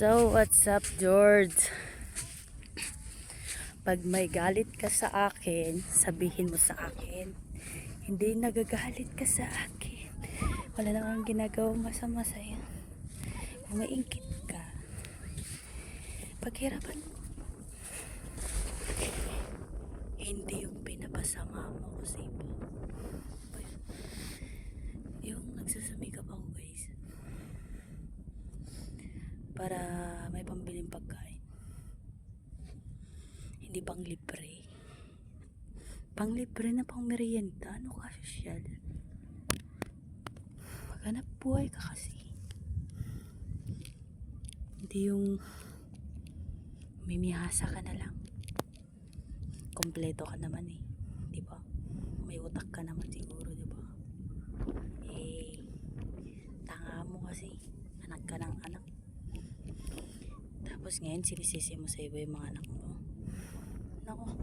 So, what's up, George? Pag may galit ka sa akin, sabihin mo sa akin. Hindi nagagalit ka sa akin. Wala namang ginagawang masama sa'yo. Kung maingkit ka, paghirapan mo. Hindi yung pinapasama mo kasi po. Yung nagsasamikap ako, guys, para may pambiling pagkain. Hindi pang libre. Pang libre na pang merienda. Ano ka, sosyal? Maghanap buhay ka kasi. Hindi yung mimihasa ka na lang. Kompleto ka naman eh. Di ba? May utak ka naman siguro, di ba? Tanga mo kasi. Anak ka ng anak. Tapos ngayon sinisisi mo sa iba yung mga anak mo. Nako.